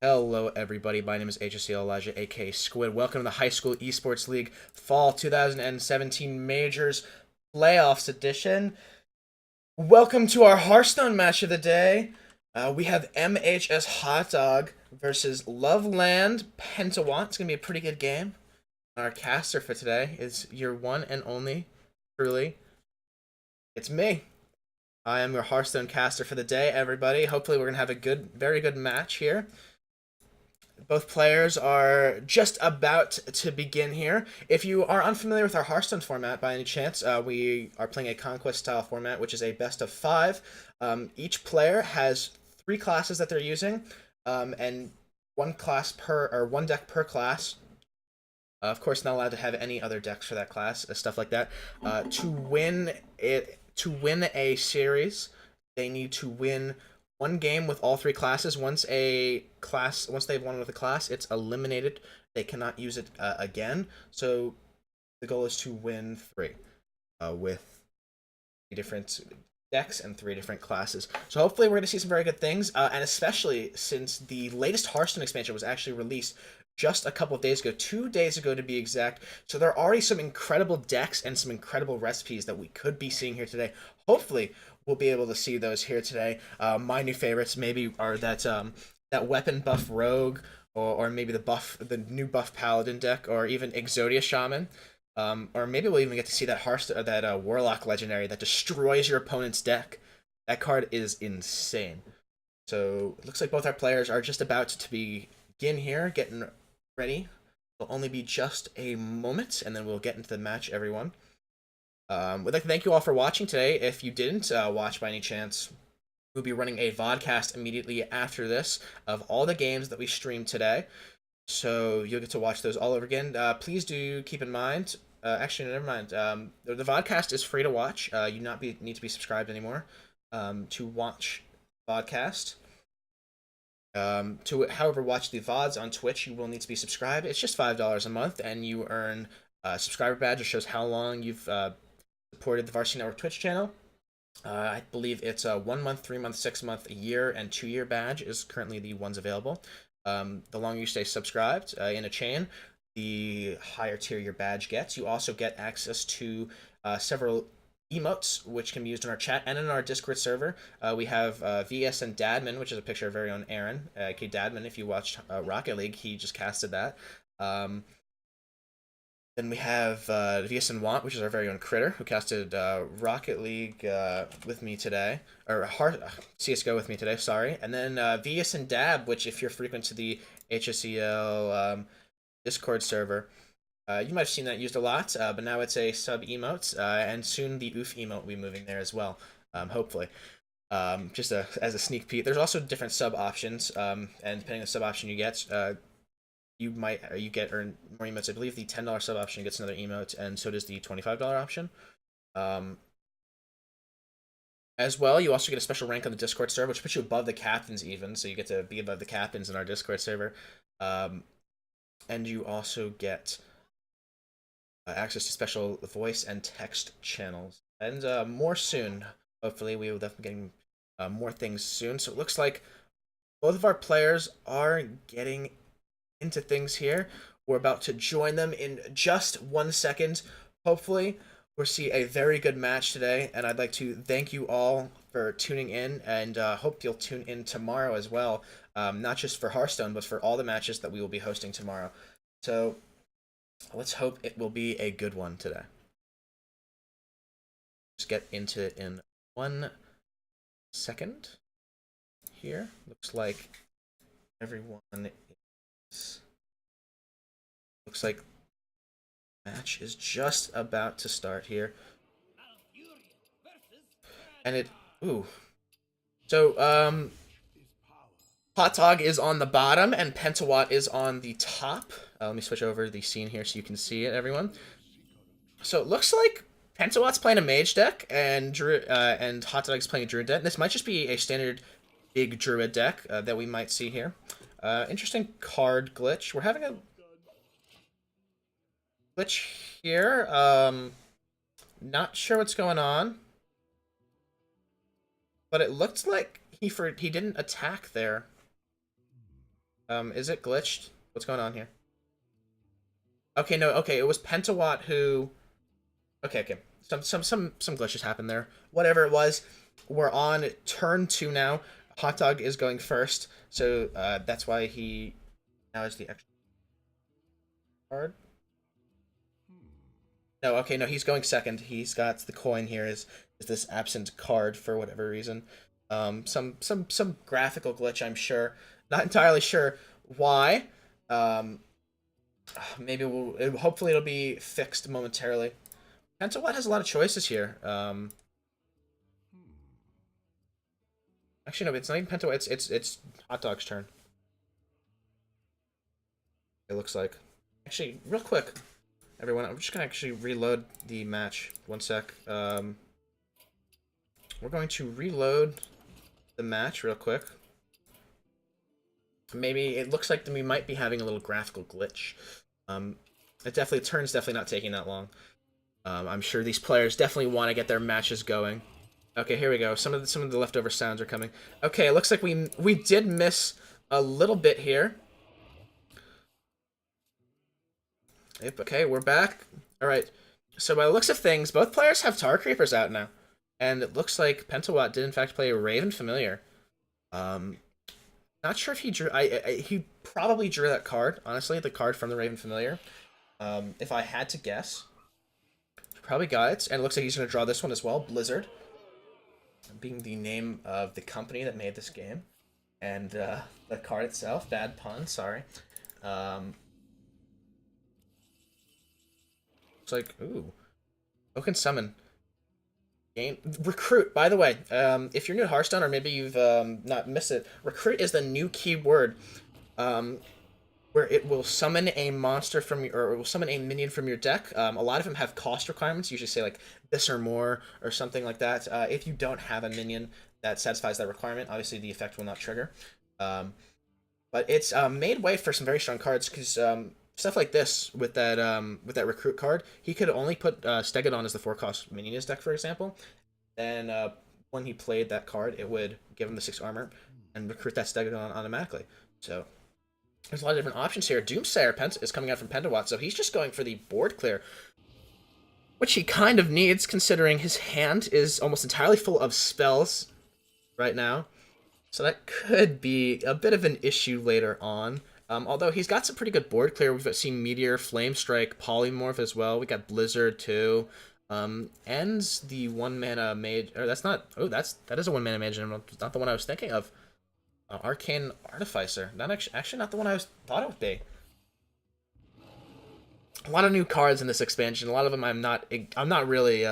Hello, everybody. My name is HSEL Elijah, aka Squid. Welcome to the High School Esports League Fall 2017 Majors Playoffs Edition. Welcome to our Hearthstone match of the day. We have MHS Hotdog versus Loveland PentaWatt. It's going to be a pretty good game. Our caster for today is your one and only, truly, it's me. I am your Hearthstone caster for the day, everybody. Hopefully, we're going to have a very good match here. Both players are just about to begin here. If you are unfamiliar with our Hearthstone format by any chance, we are playing a Conquest style format, which is a best of five. Each player has three classes that they're using, and one deck per class. Of course, not allowed to have any other decks for that class, stuff like that. To win a series, they need to win one game with all three classes. Once they've won with a class, it's eliminated. They cannot use it again. So the goal is to win three with different decks and three different classes. So hopefully we're going to see some very good things, and especially since the latest Hearthstone expansion was actually released just a couple of days ago, 2 days ago to be exact. So there are already some incredible decks and some incredible recipes that we could be seeing here today. Hopefully we'll be able to see those here today. My new favorites maybe are that weapon buff rogue, or maybe the new buff paladin deck, or even Exodia shaman. Or maybe we'll even get to see that Warlock legendary that destroys your opponent's deck. That card is insane. So it looks like both our players are just about to begin here, getting ready. It'll only be just a moment, and then we'll get into the match, everyone. We'd like to thank you all for watching today. If you didn't watch by any chance, we'll be running a vodcast immediately after this of all the games that we streamed today. So you'll get to watch those all over again. Please do keep in mind. Actually, never mind. The vodcast is free to watch. You need to be subscribed anymore to watch vodcast. To however watch the VODs on Twitch, you will need to be subscribed. It's just $5 a month, and you earn a subscriber badge that shows how long you've supported the Varsity Network Twitch channel. I believe it's a 1 month, 3 month, 6 month, a year, and 2 year badge is currently the ones available. The longer you stay subscribed in a chain, the higher tier your badge gets. You also get access to several emotes, which can be used in our chat and in our Discord server. We have VS and Dadman, which is a picture of our very own Aaron, K. Dadman. If you watched Rocket League, he just casted that. Then we have VS and Want, which is our very own Critter, who casted Rocket League with me today, or CSGO with me today, sorry. And then VS and Dab, which if you're frequent to the HSEL Discord server, you might have seen that used a lot, but now it's a sub emote, and soon the oof emote will be moving there as well, hopefully. Just as a sneak peek. There's also different sub options, and depending on the sub option you get, you get earn more emotes. I believe the $10 sub option gets another emote, and so does the $25 option. As well, you also get a special rank on the Discord server, which puts you above the captains even, so you get to be above the captains in our Discord server. And you also get access to special voice and text channels, and more soon. Hopefully, we will definitely be getting more things soon. So it looks like both of our players are getting into things here. We're about to join them in just 1 second. Hopefully, we'll see a very good match today, and I'd like to thank you all for tuning in, and hope you'll tune in tomorrow as well, not just for Hearthstone, but for all the matches that we will be hosting tomorrow. So let's hope it will be a good one today. Just get into it in 1 second here. Looks like everyone is... Looks like the match is just about to start here. And it... Ooh. So, Hotdog is on the bottom, and PentaWatt is on the top. Let me switch over the scene here so you can see it, everyone. So it looks like PentaWatt's playing a mage deck, and Hotdog's playing a druid deck. This might just be a standard big druid deck that we might see here. Interesting card glitch. We're having a glitch here. Not sure what's going on, but it looked like he didn't attack there. Is it glitched? What's going on here? Okay, no, okay, it was PentaWatt who... Okay, okay. Some glitches happened there. Whatever it was, we're on turn 2 now. Hotdog is going first, so that's why he now has the extra card. No, okay, no, he's going second. He's got the coin here. Is this absent card for whatever reason? Some graphical glitch, I'm sure. Not entirely sure why. Um, maybe hopefully it'll be fixed momentarily. PentaWatt has a lot of choices here. Actually, no, it's not even PentaWatt. It's Hotdog's turn. It looks like. Actually, real quick, everyone, I'm just gonna actually reload the match. One sec. We're going to reload the match real quick. Maybe it looks like we might be having a little graphical glitch. Turn's definitely not taking that long. I'm sure these players definitely want to get their matches going. Okay, here we go. Some of the leftover sounds are coming. Okay, it looks like we did miss a little bit here. Yep, okay, we're back. Alright, so by the looks of things, both players have Tar Creepers out now. And it looks like PentaWatt did in fact play a Raven Familiar. Not sure if he drew... he probably drew that card, honestly, the card from the Raven Familiar. If I had to guess. He probably got it, and it looks like he's going to draw this one as well, Blizzard. Being the name of the company that made this game. And the card itself, bad pun, sorry. It's like, ooh. Oaken Summon. Game Recruit, by the way, if you're new to Hearthstone, or maybe you've not missed it, Recruit is the new keyword where it will summon a monster from your, or it will summon a minion from your deck. A lot of them have cost requirements, usually say like this or more, or something like that. If you don't have a minion that satisfies that requirement, obviously the effect will not trigger. But it's made way for some very strong cards, because stuff like this with that recruit card, he could only put Stegodon as the 4-cost minion in his deck, for example. Then when he played that card, it would give him the 6 armor and recruit that Stegodon automatically. So there's a lot of different options here. Doomsayer is coming out from PentaWatt, so he's just going for the board clear, which he kind of needs, considering his hand is almost entirely full of spells right now. So that could be a bit of an issue later on. Although he's got some pretty good board clear. We've seen Meteor, Flame Strike, Polymorph as well. We got Blizzard too. Ends the 1-mana mage. Or that's not. Oh, that is a 1-mana mage. It's not the one I was thinking of. Arcane Artificer. Not actually not the one I thought it would be. A lot of new cards in this expansion. A lot of them I'm not really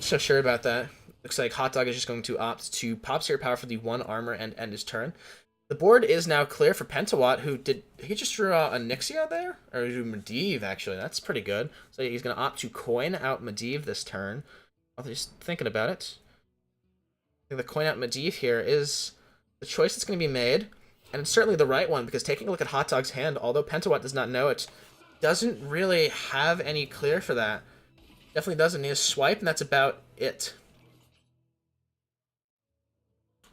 so sure about that. Looks like Hotdog is just going to opt to pop Spirit Power for the 1 armor and end his turn. The board is now clear for PentaWatt, who he just drew a Nixia there? Or drew Medivh, actually. That's pretty good. So he's going to opt to coin out Medivh this turn. I'm just thinking about it. I think the coin out Medivh here is the choice that's going to be made. And it's certainly the right one, because taking a look at Hotdog's hand, although PentaWatt does not know it, doesn't really have any clear for that. Definitely doesn't need a swipe, and that's about it.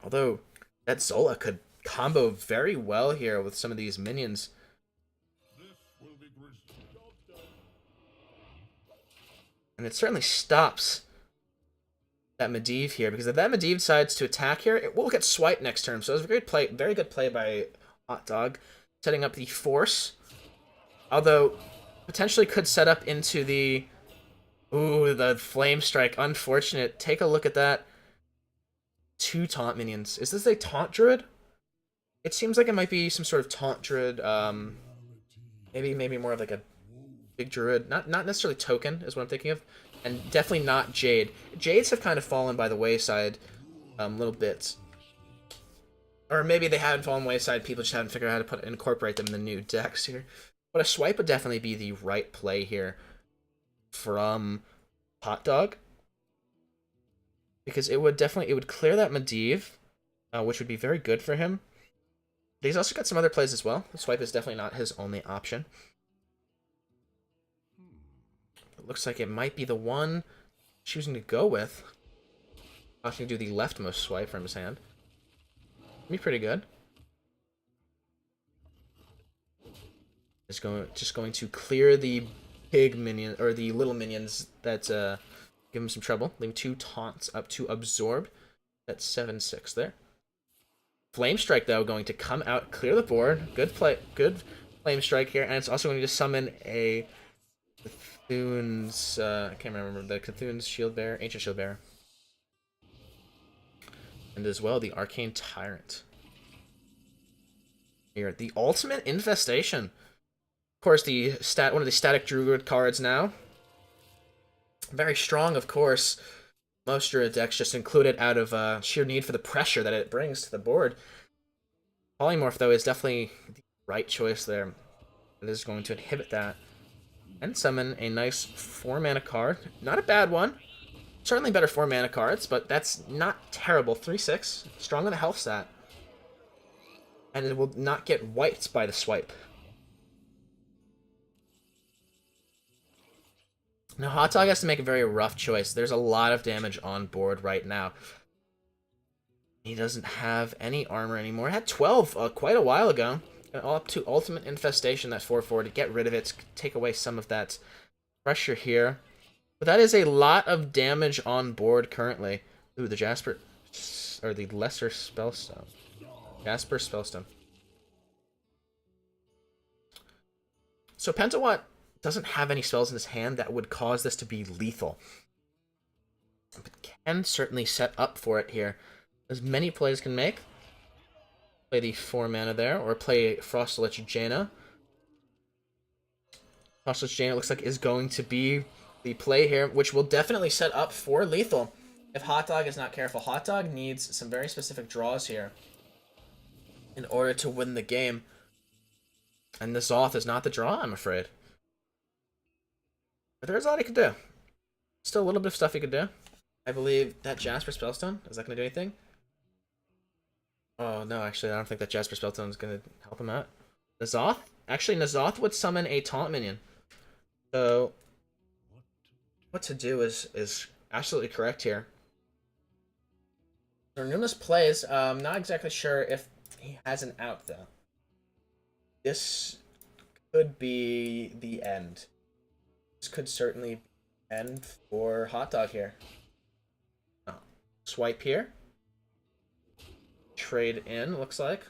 Although, that Zola could combo very well here with some of these minions. And it certainly stops that Medivh here, because if that Medivh decides to attack here, it will get swiped next turn. So it was a great play, very good play by Hotdog, setting up the Force. Although, potentially could set up into the... Ooh, the Flame Strike. Unfortunate. Take a look at that. 2 taunt minions. Is this a taunt druid? It seems like it might be some sort of taunt druid. Maybe more of like a big druid. Not necessarily token is what I'm thinking of, and definitely not Jade. Jades have kind of fallen by the wayside, little bits, or maybe they haven't fallen wayside. People just haven't figured out how to incorporate them in the new decks here. But a swipe would definitely be the right play here from Hotdog, because it would clear that Medivh, which would be very good for him. He's also got some other plays as well. The swipe is definitely not his only option. It looks like it might be the one choosing to go with. Opting to do the leftmost swipe from his hand. Be pretty good. is just going to clear the big minion or the little minions that give him some trouble. Leaving 2 taunts up to absorb. That's 7/6 there. Flame Strike though going to come out, clear the board. Good play, good Flame Strike here, and it's also going to summon a Cthulhu's. I can't remember the Cthulhu's Shield Bearer, Ancient Shield Bearer, and as well the Arcane Tyrant. Here, the Ultimate Infestation. Of course, one of the static Druid cards now. Very strong, of course. Most Druid decks just include it out of sheer need for the pressure that it brings to the board. Polymorph, though, is definitely the right choice there. It is going to inhibit that. And summon a nice 4-mana card. Not a bad one. Certainly better 4-mana cards, but that's not terrible. 3/6. Strong on the health stat. And it will not get wiped by the swipe. Now, Hotdog has to make a very rough choice. There's a lot of damage on board right now. He doesn't have any armor anymore. He had 12 quite a while ago. All up to Ultimate Infestation, that 4/4, to get rid of it, take away some of that pressure here. But that is a lot of damage on board currently. Ooh, the Jasper, or the Lesser Spellstone. Jasper Spellstone. So PentaWatt doesn't have any spells in his hand that would cause this to be lethal. But can certainly set up for it here. As many plays can make. Play the 4-mana there, or play Frostlich Jaina. Frostlich Jaina looks like is going to be the play here, which will definitely set up for lethal. If Hotdog is not careful, Hotdog needs some very specific draws here in order to win the game. And the Zoth is not the draw, I'm afraid. But there's a lot he could do. Still a little bit of stuff he could do. I believe that Jasper Spellstone, is that going to do anything? Oh, no, actually, I don't think that Jasper Spellstone is going to help him out. N'Zoth? Actually, N'Zoth would summon a taunt minion. So, what to do is absolutely correct here. So, Numa's plays, not exactly sure if he has an out, though. This could be the end. This could certainly be the end for Hotdog here. Oh. Swipe here. Trade in, looks like.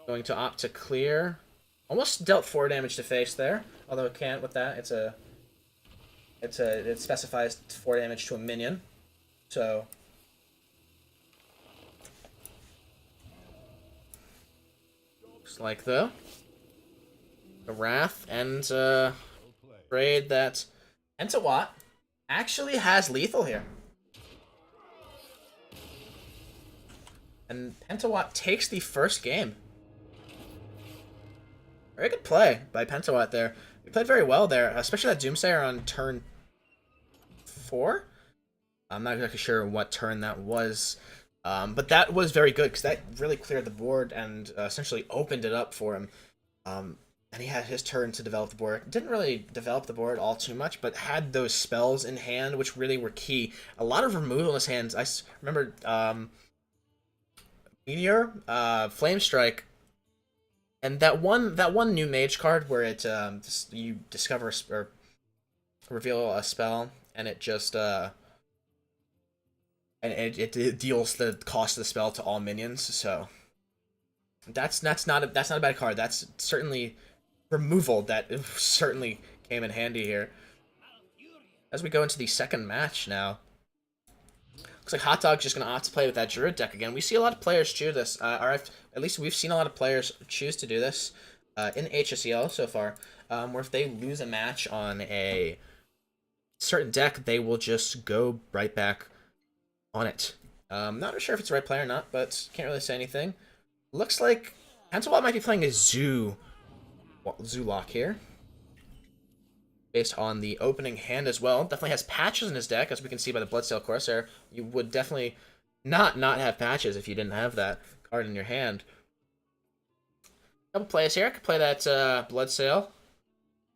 Going to opt to clear. Almost dealt 4 damage to face there, although it can't with that. It specifies 4 damage to a minion. So looks like though the Wrath and afraid that PentaWatt actually has lethal here. And PentaWatt takes the first game. Very good play by PentaWatt there. He played very well there, especially that Doomsayer on turn 4. I'm not exactly sure what turn that was, but that was very good because that really cleared the board and essentially opened it up for him. And he had his turn to develop the board. Didn't really develop the board all too much, but had those spells in hand, which really were key. A lot of removal in his hands. I remember Meteor, Flame Strike, and that one new mage card where it you discover or reveal a spell and it just and it deals the cost of the spell to all minions. So that's not a bad card. That's certainly removal that certainly came in handy here. As we go into the second match now. Looks like Hotdog's just going to opt to play with that Druid deck again. We see a lot of players choose this, or at least we've seen a lot of players choose to do this in HSEL so far, where if they lose a match on a certain deck, they will just go right back on it. Not sure if it's the right player or not, but can't really say anything. Looks like PentaWatt might be playing a Zoo Lock here. Based on the opening hand as well. Definitely has patches in his deck, as we can see by the Bloodsail Corsair. You would definitely not have patches if you didn't have that card in your hand. Couple plays here. I could play that Bloodsail,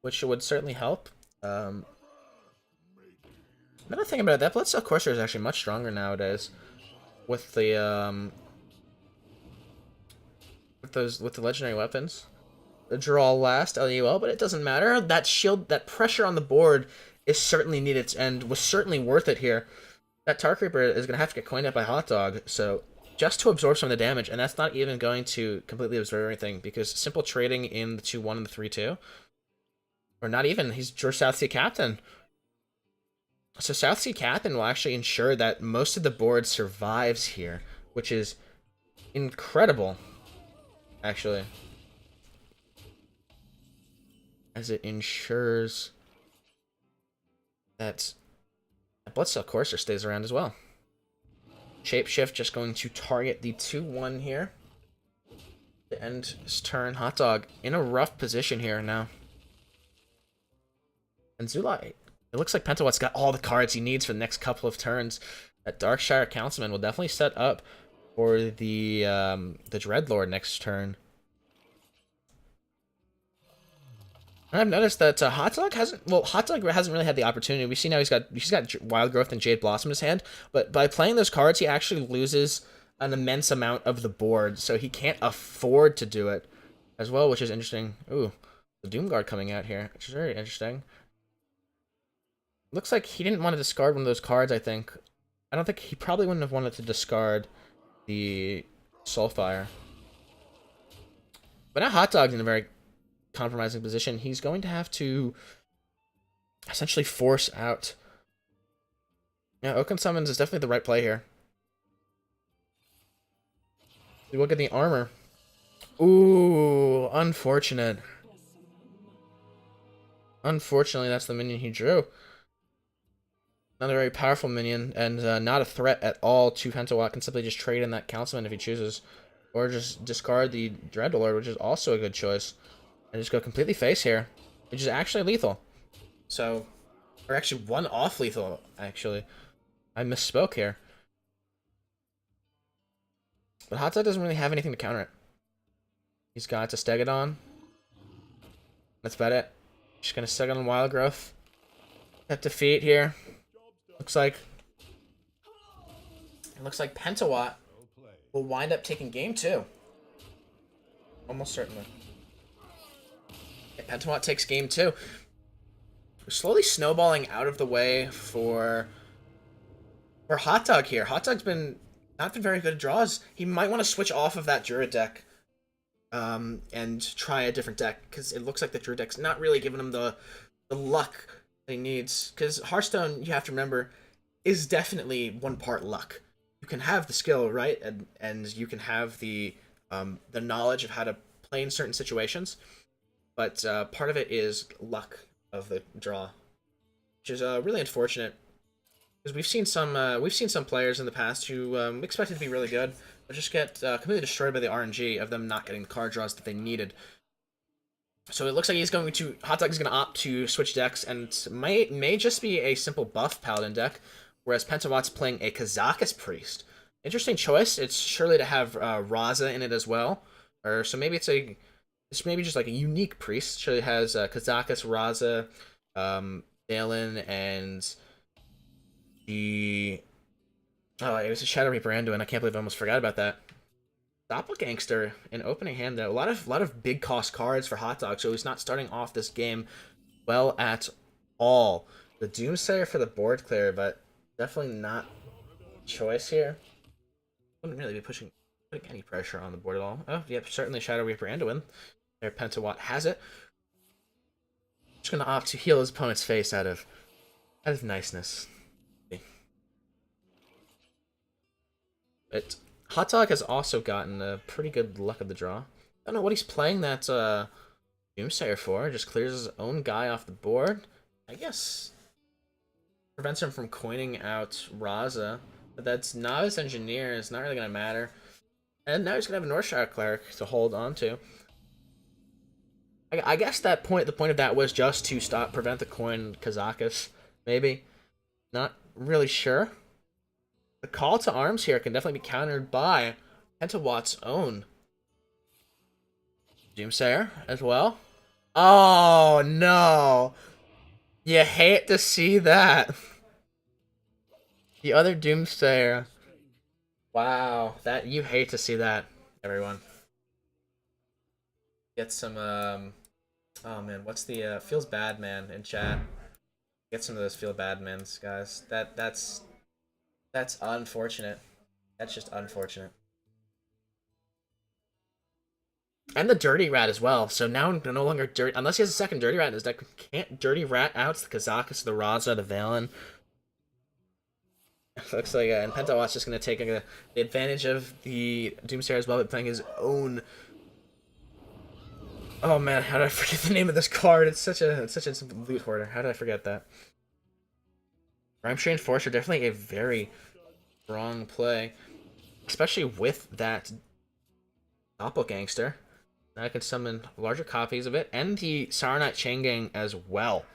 which would certainly help. Another thing about it, that Bloodsail Corsair is actually much stronger nowadays. With the with the legendary weapons. The draw last, LUL, but it doesn't matter. That shield, that pressure on the board is certainly needed and was certainly worth it here. That Tar Creeper is going to have to get coined up by Hotdog, so just to absorb some of the damage, and that's not even going to completely absorb anything, because simple trading in the 2-1 and the 3-2, or not even, he's your South Sea Captain. So South Sea Captain will actually ensure that most of the board survives here, which is incredible, actually. As it ensures that Bloodsail Courser stays around as well. Shapeshift just going to target the 2-1 here. To end his turn. Hotdog in a rough position here now. And Zulai, it looks like PentaWatt's got all the cards he needs for the next couple of turns. That Darkshire Councilman will definitely set up for the Dreadlord next turn. And I've noticed that Hotdog hasn't really had the opportunity. We see now he's got Wild Growth and Jade Blossom in his hand, but by playing those cards, he actually loses an immense amount of the board, so he can't afford to do it as well, which is interesting. Ooh, the Doomguard coming out here, which is very interesting. Looks like he didn't want to discard one of those cards, I think. I don't think he probably wouldn't have wanted to discard the Soulfire. But now Hotdog's in a very compromising position. He's going to have to essentially force out. Yeah, Oaken Summons is definitely the right play here. We look at the armor. Ooh, unfortunate. Unfortunately, that's the minion he drew. Another very powerful minion, and not a threat at all to PentaWatt. Can simply just trade in that Councilman if he chooses. Or just discard the Dreadlord, which is also a good choice. And just go completely face here, which is actually lethal. So, or actually one off lethal, actually. I misspoke here. But Hotdog doesn't really have anything to counter it. He's got a Stegodon. That's about it. Just gonna Stegodon Wild Growth. That defeat here. Looks like PentaWatt will wind up taking game 2. Almost certainly. PentaWatt takes game 2. We're slowly snowballing out of the way for Hotdog here. Hotdog's not been very good at draws. He might want to switch off of that Druid deck and try a different deck, because it looks like the Druid deck's not really giving him the luck that he needs. Because Hearthstone, you have to remember, is definitely one part luck. You can have the skill, right, and you can have the knowledge of how to play in certain situations, but part of it is luck of the draw, which is really unfortunate. Because we've seen some players in the past who expected to be really good, but just get completely destroyed by the RNG of them not getting the card draws that they needed. So it looks like Hotdog is going to opt to switch decks, and may just be a simple buff Paladin deck, whereas PentaWatt's playing a Kazakus Priest. Interesting choice. It's surely to have Raza in it as well, or so maybe it's maybe just like a unique priest. Surely has Kazakus, Raza, Balin, and it was a Shadow Reaper Anduin. I can't believe I almost forgot about that. Doppelgangster in opening hand though. A lot of big cost cards for Hotdog, so he's not starting off this game well at all. The Doomsayer for the board clear, but definitely not choice here. Wouldn't really be putting any pressure on the board at all. Oh, yep, certainly Shadow Reaper Anduin. There, PentaWatt has it. Just gonna opt to heal his opponent's face out of niceness. But Hotdog has also gotten a pretty good luck of the draw. I don't know what he's playing that Doomsayer for. Just clears his own guy off the board. I guess prevents him from coining out Raza. But that's Novice Engineer. It's not really going to matter. And now he's going to have a Northshire Cleric to hold on to. I guess the point of that was just to prevent the coin Kazakus. Maybe. Not really sure. The call to arms here can definitely be countered by PentaWatt's own Doomsayer as well. Oh, no. You hate to see that. The other Doomsayer. Wow. You hate to see that, everyone. Get some oh man, what's the feels bad man in chat? Get some of those feel bad mans, guys. That's unfortunate. That's just unfortunate. And the Dirty Rat as well. So now no longer Dirty, unless he has a second Dirty Rat in his deck. Can't Dirty Rat out the Kazakus, the Raza, the Valen. Looks like and PentaWatt's just gonna take the advantage of the Doomsayer as well, but playing his own. Oh man, how did I forget the name of this card? It's such a loot hoarder. How did I forget that? Rhyme Enforcer, definitely a very strong play, especially with that Doppelgangster. Now I can summon larger copies of it, and the Saronite Chain Gang as well.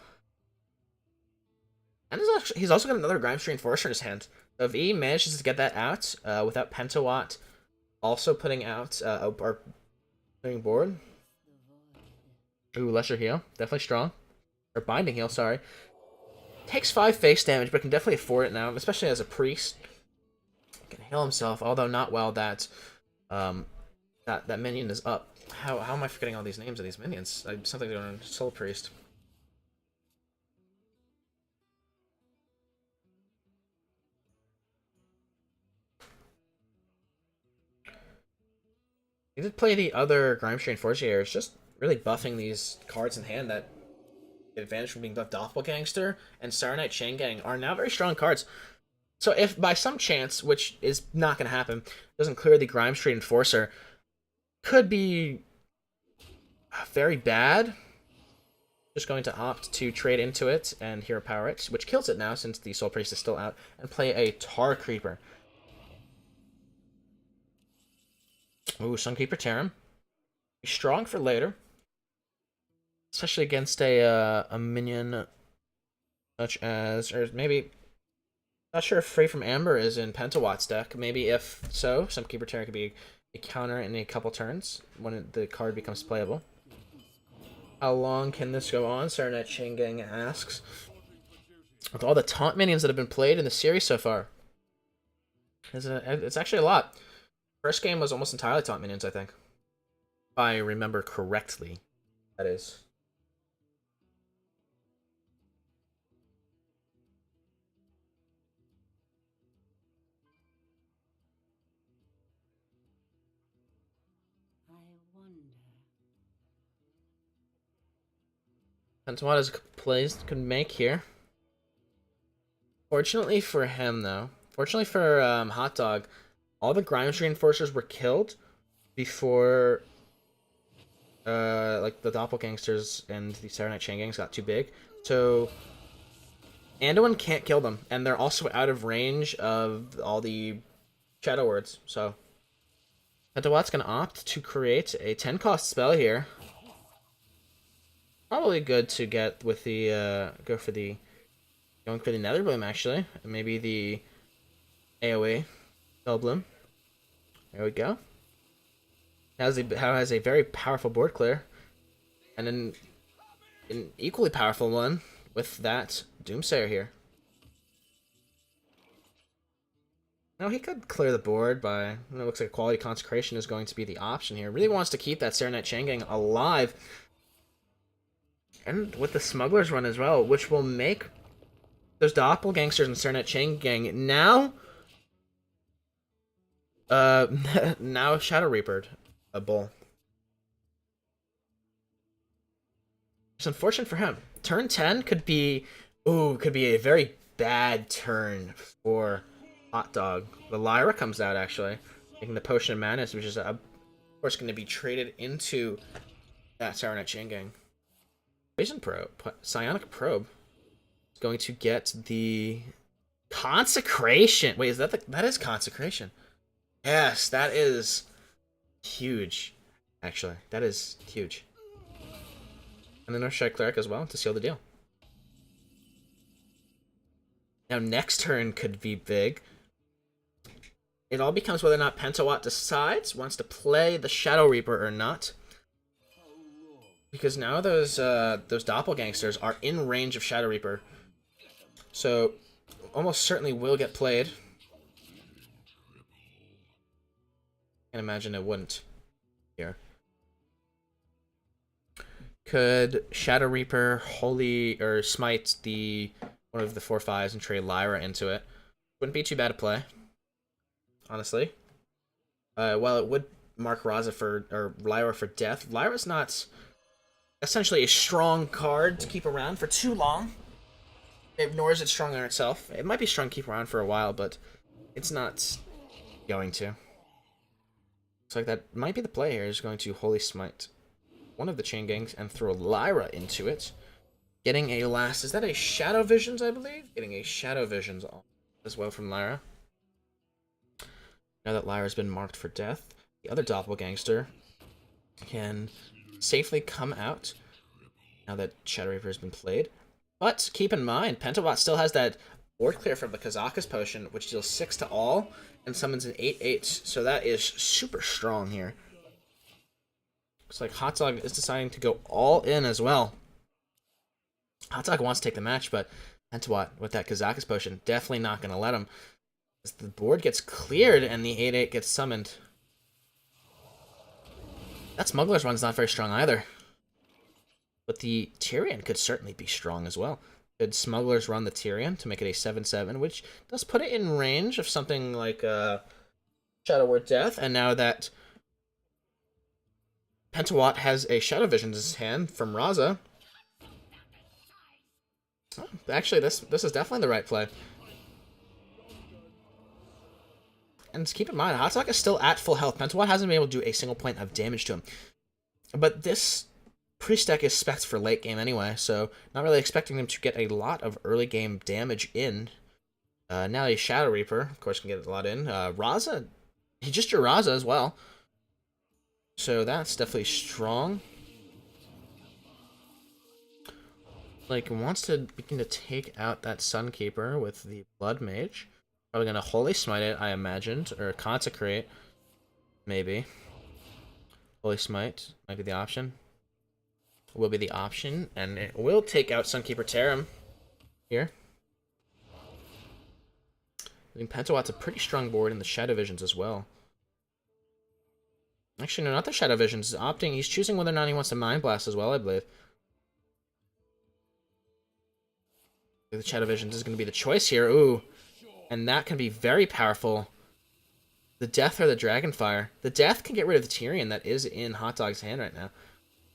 And he's also got another Grimestream Enforcer in his hand. So if he manages to get that out without PentaWatt also putting out or putting board. Ooh, Lesser Heal. Definitely strong. Or Binding Heal, sorry. Takes 5 face damage, but can definitely afford it now, especially as a priest. Can heal himself, although not well that that minion is up. How am I forgetting all these names of these minions? Something going on Soul Priest. He did play the other Grimestream Enforcer here. It's just really buffing these cards in hand that advantage from being buffed. Doppelgangster and Saronite Chain Gang are now very strong cards. So if by some chance, which is not going to happen, doesn't clear the Grimestream Enforcer, could be very bad. Just going to opt to trade into it and Hero Power it, which kills it now since the Soul Priest is still out, and play a Tar Creeper. Ooh, Sunkeeper Terran. Strong for later. Especially against a minion such as, or maybe, not sure if Free from Amber is in PentaWatt's deck. Maybe if so, Sunkeeper Terran could be a counter in a couple turns when the card becomes playable. How long can this go on? Saronite Chain Gang asks. With all the taunt minions that have been played in the series so far, it's actually a lot. First game was almost entirely taunt minions, I think. If I remember correctly, that is. PentaWatt is plays can make here. Fortunately for him, though, fortunately for Hotdog, all the Grimestream Enforcers were killed before like the Doppelgangsters and the Saronite Chain Gangs got too big. So Anduin can't kill them, and they're also out of range of all the Shadow Words. So PentaWatt's gonna opt to create a 10-cost spell here. Probably good to get with the going for the Nether Bloom actually, and maybe the AOE Spell Bloom. There we go. Has a very powerful board clear, and then an equally powerful one with that Doomsayer here. Now he could clear the board by, it looks like Quality Consecration is going to be the option here. Really wants to keep that Saronite Chain Gang alive. And with the Smuggler's Run as well, which will make those Doppelgangsters and Saronite Chain Gang now now Shadow Reapered a bull. It's unfortunate for him. Turn 10 could be a very bad turn for Hotdog. The Lyra comes out actually, making the Potion of Madness, which is of course going to be traded into that Saronite Chain Gang. Vision Probe, Psionic Probe is going to get the Consecration. Wait, is that is Consecration? Yes, that is huge. Actually, that is huge. And then Earthstrike Cleric as well to seal the deal. Now next turn could be big. It all becomes whether or not PentaWatt decides wants to play the Shadow Reaper or not. Because now those Doppelgangsters are in range of Shadow Reaper. So, almost certainly will get played. Can't imagine it wouldn't here. Could Shadow Reaper Holy or Smite the one of the 4/5s and trade Lyra into it? Wouldn't be too bad to play, honestly. While it would mark Raza for or Lyra for death, Lyra's not essentially a strong card to keep around for too long. Nor is it strong on itself. It might be strong to keep around for a while, but it's not going to. Looks like that might be the play here, is going to Holy Smite one of the chain gangs and throw Lyra into it. Getting a last, is that a Shadow Visions, I believe? Getting a Shadow Visions as well from Lyra. Now that Lyra's been marked for death, the other Doppelgangster can safely come out now that Shadow Reaper has been played. But keep in mind, PentaWatt still has that board clear from the Kazakus potion, which deals 6 to all and summons an 8/8. So that is super strong here. Looks like Hotdog is deciding to go all in as well. Hotdog wants to take the match, but PentaWatt with that Kazakus potion definitely not going to let him. As the board gets cleared and the 8/8 gets summoned. That Smuggler's Run's not very strong either. But the Tyrion could certainly be strong as well. Could Smugglers Run the Tyrion to make it a 7/7, which does put it in range of something like Shadow Word Death. And now that PentaWatt has a Shadow Visions in his hand from Raza. Oh, actually, this is definitely the right play. And keep in mind, Hotdog is still at full health. PentaWatt hasn't been able to do a single point of damage to him. But this Priest deck is spec'd for late game anyway, so not really expecting them to get a lot of early game damage in. Now a Shadow Reaper, of course, can get a lot in. Raza, he just drew Raza as well. So that's definitely strong. Like, wants to begin to take out that Sunkeeper with the Blood Mage. Probably going to Holy Smite it, I imagined, or Consecrate, maybe. Holy Smite might be the option. Will be the option, and it will take out Sunkeeper Tarim here. I think PentaWatt's a pretty strong board in the Shadow Visions as well. Actually, no, not the Shadow Visions. He's choosing whether or not he wants to Mind Blast as well, I believe. The Shadow Visions is going to be the choice here. Ooh, and that can be very powerful. The Death or the Dragonfire. The Death can get rid of the Tyrion that is in Hotdog's hand right now.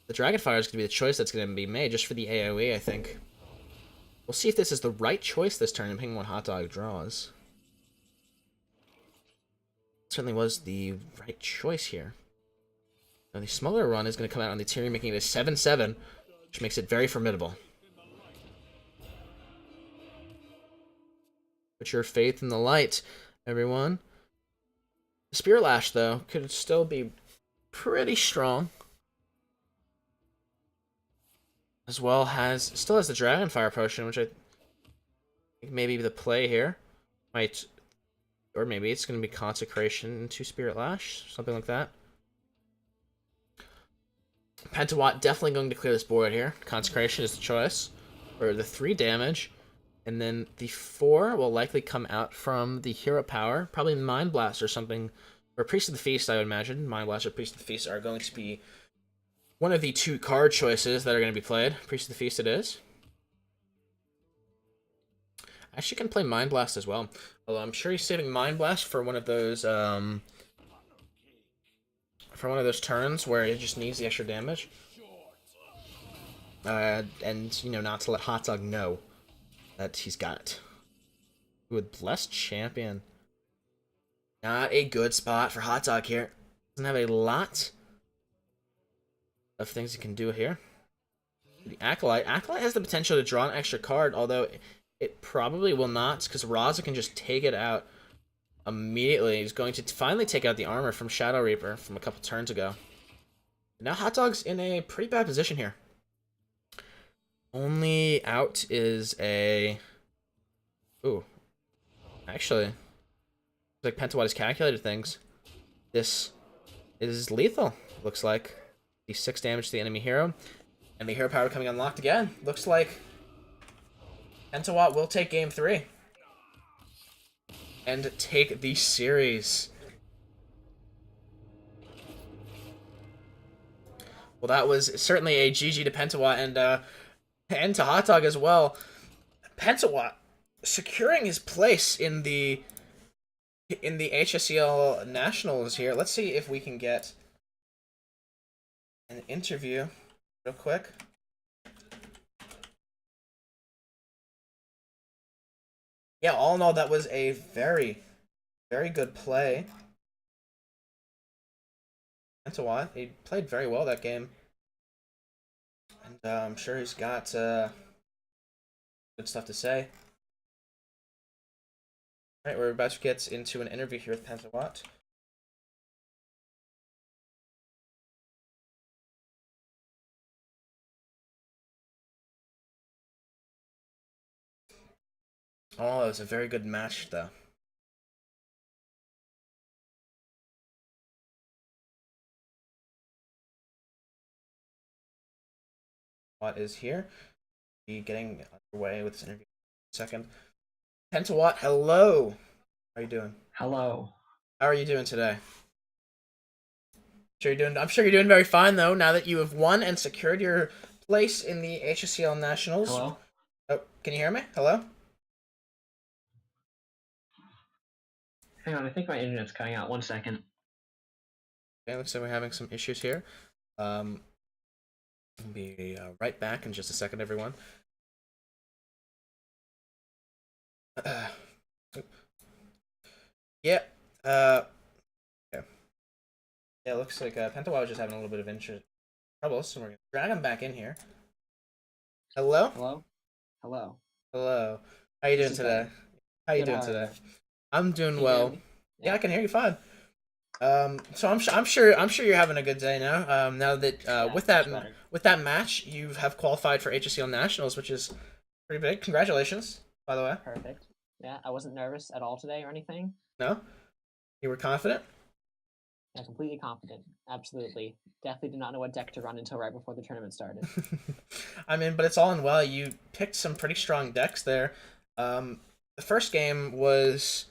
The Dragonfire is going to be the choice that's going to be made just for the AoE, I think. We'll see if this is the right choice this turn, depending on what Hotdog draws. It certainly was the right choice here. Now, the Smuggler Run is going to come out on the Tyrion, making it a 7/7, which makes it very formidable. Put your faith in the light, everyone. The Spirit Lash, though, could still be pretty strong. As well as, still has the Dragonfire potion, which I think maybe the play here. Might, or maybe it's going to be Consecration into Spirit Lash, something like that. PentaWatt definitely going to clear this board here. Consecration is the choice, for the 3 damage. And then the 4 will likely come out from the Hero Power. Probably Mind Blast or something. Or Priest of the Feast, I would imagine. Mind Blast or Priest of the Feast are going to be one of the 2 card choices that are going to be played. Priest of the Feast it is. Actually can play Mind Blast as well. Although I'm sure he's saving Mind Blast for one of those turns where it just needs the extra damage. And, you know, not to let Hotdog know that he's got it. With Blessed Champion. Not a good spot for Hotdog here. Doesn't have a lot of things he can do here. The Acolyte. Acolyte has the potential to draw an extra card, although it probably will not, because Raza can just take it out immediately. He's going to finally take out the armor from Shadow Reaper from a couple turns ago. Now Hotdog's in a pretty bad position here. Only out is a... Ooh. Actually, looks like PentaWatt has calculated things. This is lethal, looks like. The 6 damage to the enemy hero. And the hero power coming unlocked again. Looks like PentaWatt will take game 3. And take the series. Well, that was certainly a GG to PentaWatt and to Hotdog as well. PentaWatt securing his place in the HSEL Nationals here. Let's see if we can get an interview real quick. Yeah, all in all, that was a very, very good play. PentaWatt, he played very well that game. And I'm sure he's got good stuff to say. All right, we're about to get into an interview here with PentaWatt. Oh, it was a very good match, though. Watt is here. Be getting underway with this interview in a second. PentaWatt, hello. How are you doing? Hello. How are you doing today? I'm sure you're doing very fine though. Now that you have won and secured your place in the HSEL Nationals. Hello. Oh, can you hear me? Hello. Hang on, I think my internet's cutting out. 1 second. Okay, looks like we're having some issues here. We'll be right back in just a second, everyone. Yeah. Okay. Yeah, it looks like PentaWatt was just having a little bit of trouble, so we're gonna drag him back in here. Hello. Hello. Hello. Hello. How you doing today? Better. How you Good, doing how are today? you? I'm doing Can you hear well. me? Yeah, I Yeah. can hear you fine. So I'm sure you're having a good day now. Now that Yeah, much better. with that match, you have qualified for HSEL Nationals, which is pretty big. Congratulations, by the way. Perfect. Yeah, I wasn't nervous at all today or anything. No, you were confident. Yeah, completely confident. Absolutely. Definitely did not know what deck to run until right before the tournament started. I mean, but it's all in well. You picked some pretty strong decks there. The first game was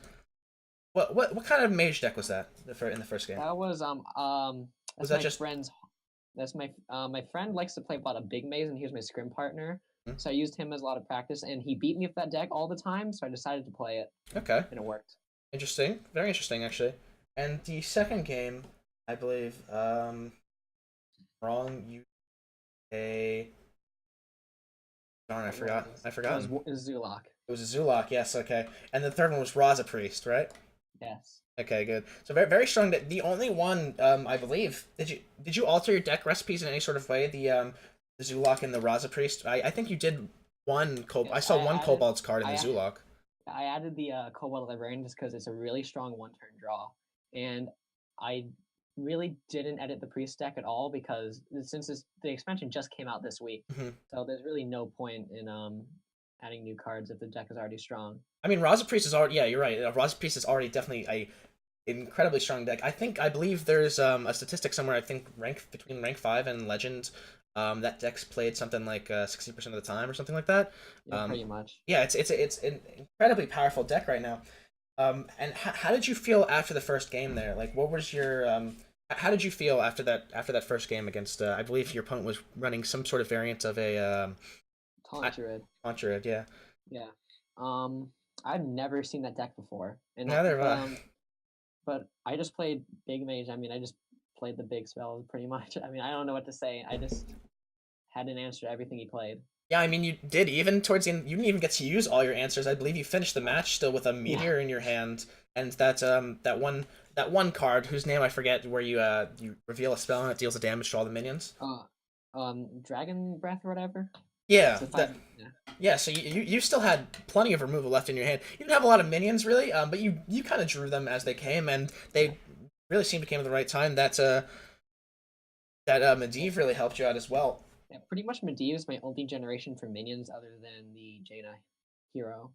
what kind of mage deck was that in the first game? That was Was that's that my just friend's that's my friend likes to play a lot of big maze and he was my scrim partner. hmm? So I used him as a lot of practice and he beat me with that deck all the time, so I decided to play it Okay? and it worked. Interesting, very interesting actually. And the second game, I believe, wrong. You a darn, I What was forgot. this? I It forgotten. was Zulok. It was a Zulok, yes, okay. And the third one was Raza Priest, right? Yes. Okay, good. So very very strong. The only one, I believe, did you alter your deck recipes in any sort of way? The Zulok and the Raza Priest. I think you did one. I Yes. saw one Kobold's card in the I Zulok. I added the Cobalt Librarian just because it's a really strong one-turn draw, and I really didn't edit the priest deck at all because since the expansion just came out this week, Mhm. so there's really no point in adding new cards if the deck is already strong. I mean, Raza Priest is already. Yeah, you're right. Raza Priest is already definitely a incredibly strong deck. I believe there's a statistic somewhere. I think between rank 5 and legend, that deck's played something like 60% of the time or something like that. Yeah, Um, pretty much. yeah, it's an incredibly powerful deck right now. And how did you feel after the first game there? Like, what was your how did you feel after that first game against? I believe your opponent was running some sort of variant of a Taunt Druid. Conjured, yeah. Yeah. Um, I've never seen that deck before, and Neither but have I. but I just played big mage. I mean, I just played the big spells pretty much. I mean, I don't know what to say. I just had an answer to everything he played. Yeah, I mean, you did even towards the end. You didn't even get to use all your answers. I believe you finished the match still with a Yeah. meteor in your hand, and that one card whose name I forget, where you reveal a spell and it deals the damage to all the minions. Uh, Dragon Breath or whatever. Yeah, It's a that five. Yeah. yeah. So you still had plenty of removal left in your hand. You didn't have a lot of minions really, but you kind of drew them as they came, and Yeah. they really seemed to came at the right time. That Medivh really helped you out as well. Yeah, pretty much Medivh is my only generation for minions other than the Jaina hero.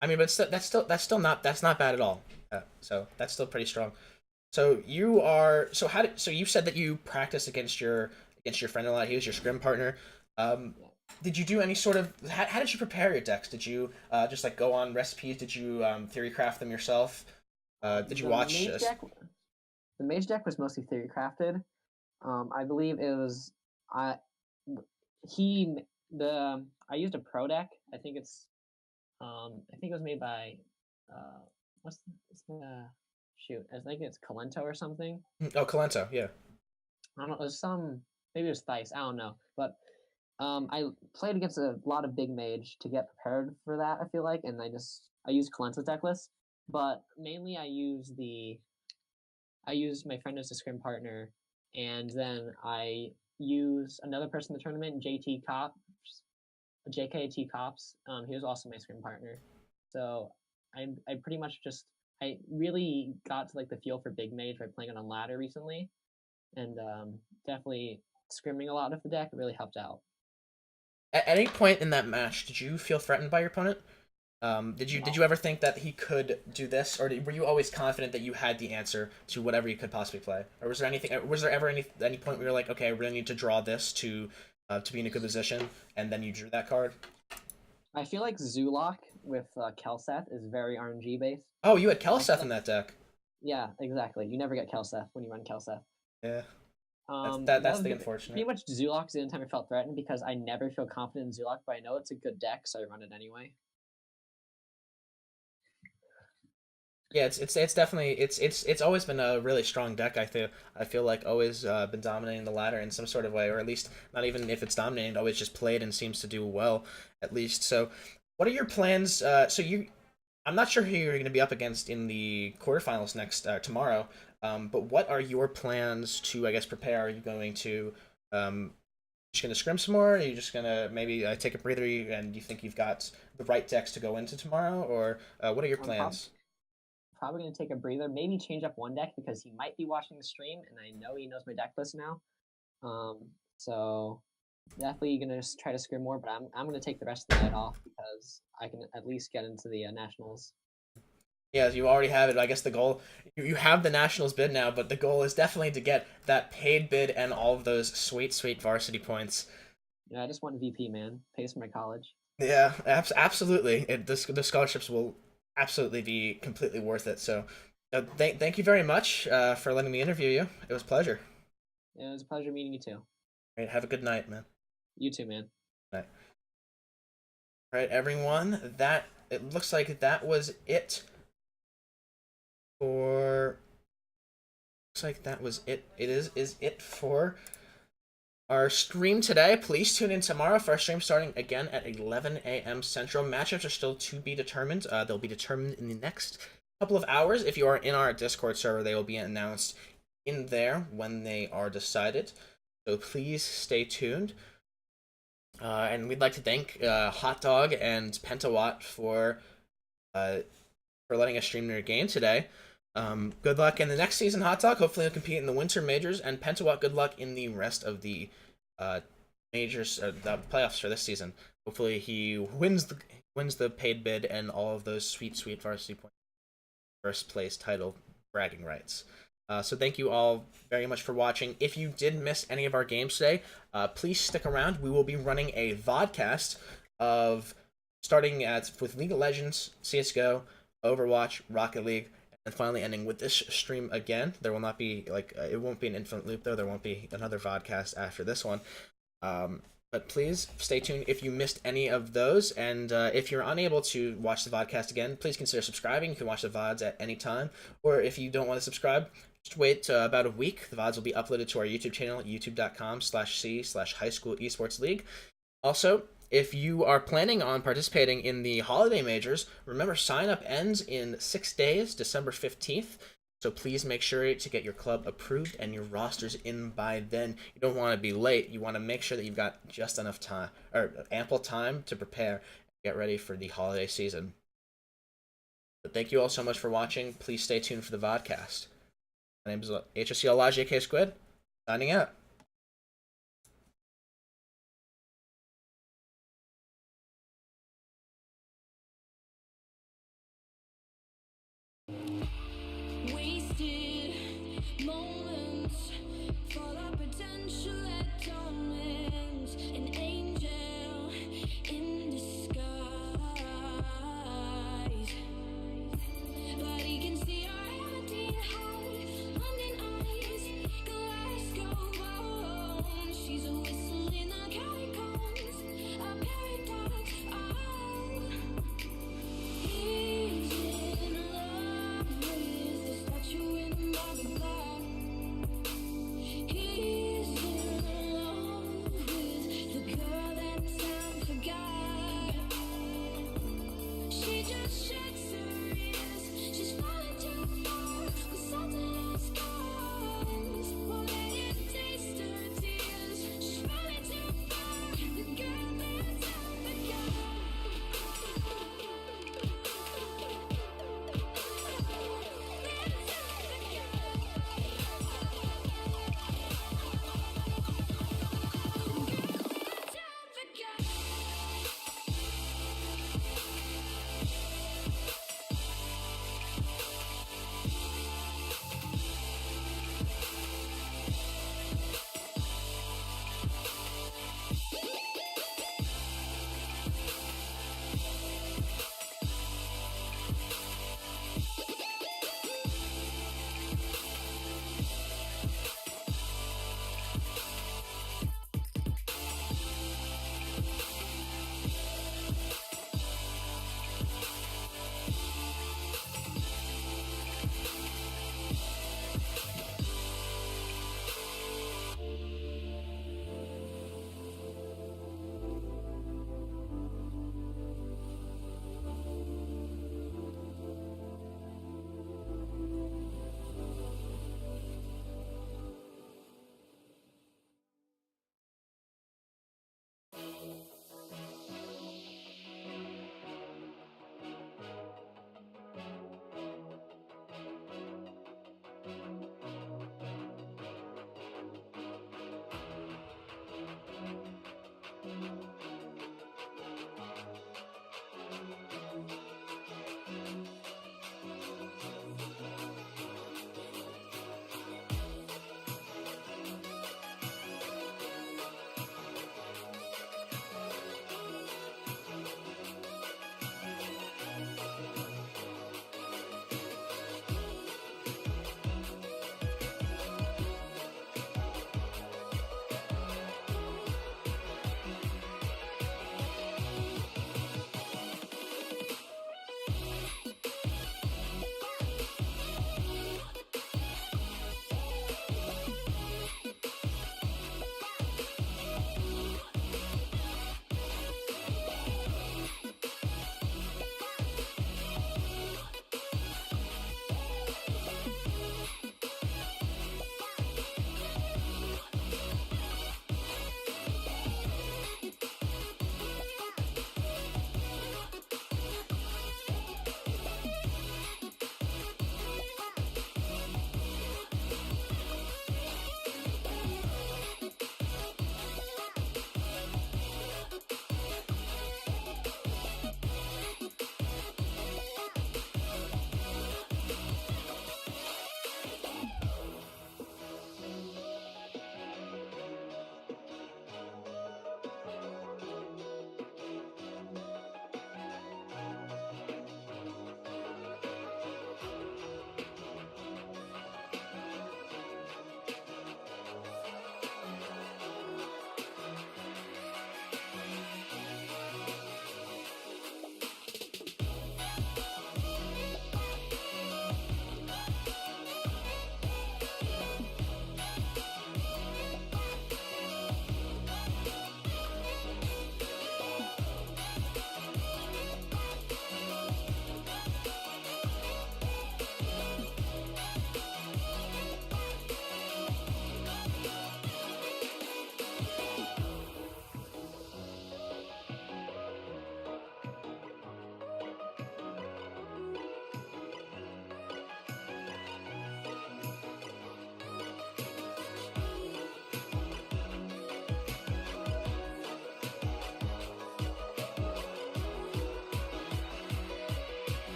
I mean, but that's not bad at all. So that's still pretty strong. So you are so you said that you practiced against your friend a lot. He was your scrim partner. Um, Yeah. did you do any sort of how did you prepare your decks? Did you just like go on recipes? Did you theory craft them yourself? Did you The watch? mage deck. The mage deck was mostly theory crafted. I believe it was I he the I used a pro deck. I think it was made by uh what's the shoot? I think it's Calento or something. Oh, Calento, yeah. I don't know. It was maybe it was Thice. I don't know. But I played against a lot of big mage to get prepared for that. I feel like, and I used Calento's deck list, but mainly I used my friend as a scrim partner, and then I used another person in the tournament, JKT Cops. He was also my scrim partner. So I pretty much just I really got to like the feel for big mage by playing it on ladder recently, and definitely scrimming a lot of the deck really helped out. At any point in that match, did you feel threatened by your opponent? Did you No, ever think that he could do this, or were you always confident that you had the answer to whatever you could possibly play? Or was there anything? Was there ever any point where you're like, okay, I really need to draw this to be in a good position, and then you drew that card? I feel like Zulok with Kelseth is very RNG based, Oh, you had and I feel Kelseth in like that deck. yeah, exactly. You never get Kelseth when you run Kelseth. Yeah, That that's was the pretty unfortunate. much Zulok's the only time I felt threatened because I never feel confident in Zulok, but I know it's a good deck, so I run it anyway. Yeah, it's definitely it's always been a really strong deck. I feel like always been dominating the ladder in some sort of way, or at least not even if it's dominating, always just played and seems to do well at least. So, what are your plans? I'm not sure who you're going to be up against in the quarterfinals next tomorrow. But what are your plans to, I guess, prepare? Are you going to just going to scrim some more? Are you just going to maybe take a breather and you think you've got the right decks to go into tomorrow, or what are your I'm prob- plans? Probably going to take a breather, maybe change up one deck because he might be watching the stream, and I know he knows my deck list now. Um, so definitely going to try to scrim more, but I'm going to take the rest of the night off because I can at least get into the nationals. Yeah, you already have it. I guess the goal you have the Nationals bid now, but the goal is definitely to get that paid bid and all of those sweet, sweet varsity points. Yeah, I just want VP, man. Pays for my college. Yeah, absolutely. The scholarships will absolutely be completely worth it. So, thank you very much for letting me interview you. It was a pleasure. Yeah, it was a pleasure meeting you too. All right, have a good night, man. You too, man. Night. All right, everyone. That it looks like that was it for. Looks like that was it. Is it for our stream today. Please tune in tomorrow for our stream starting again at 11 a.m. Central. Matchups are still to be determined. They'll be determined in the next couple of hours. If you are in our Discord server, they will be announced in there when they are decided. So please stay tuned. And we'd like to thank Hotdog and PentaWatt for letting us stream their game today. Good luck in the next season, Hot Dog. Hopefully, you'll compete in the winter majors. And PentaWatt, good luck in the rest of the majors, the playoffs for this season. Hopefully, he wins the paid bid and all of those sweet, sweet varsity points, first place title bragging rights. So thank you all very much for watching. If you did miss any of our games today, please stick around. We will be running a vodcast of starting with League of Legends, CS:GO, Overwatch, Rocket League, and finally ending with this stream again. There will not be it won't be an infinite loop though. There won't be another vodcast after this one. But please stay tuned if you missed any of those. And if you're unable to watch the vodcast again, please consider subscribing. You can watch the VODs at any time. Or if you don't want to subscribe, just wait about a week. The VODs will be uploaded to our YouTube channel, youtube.com/c/high school esports league. Also, if you are planning on participating in the holiday majors, remember sign up ends in 6 days, December 15th. So please make sure to get your club approved and your rosters in by then. You don't want to be late. You want to make sure that you've got just enough time or ample time to prepare and get ready for the holiday season. But thank you all so much for watching. Please stay tuned for the vodcast. My name is HSEL J.K. Squid, signing out.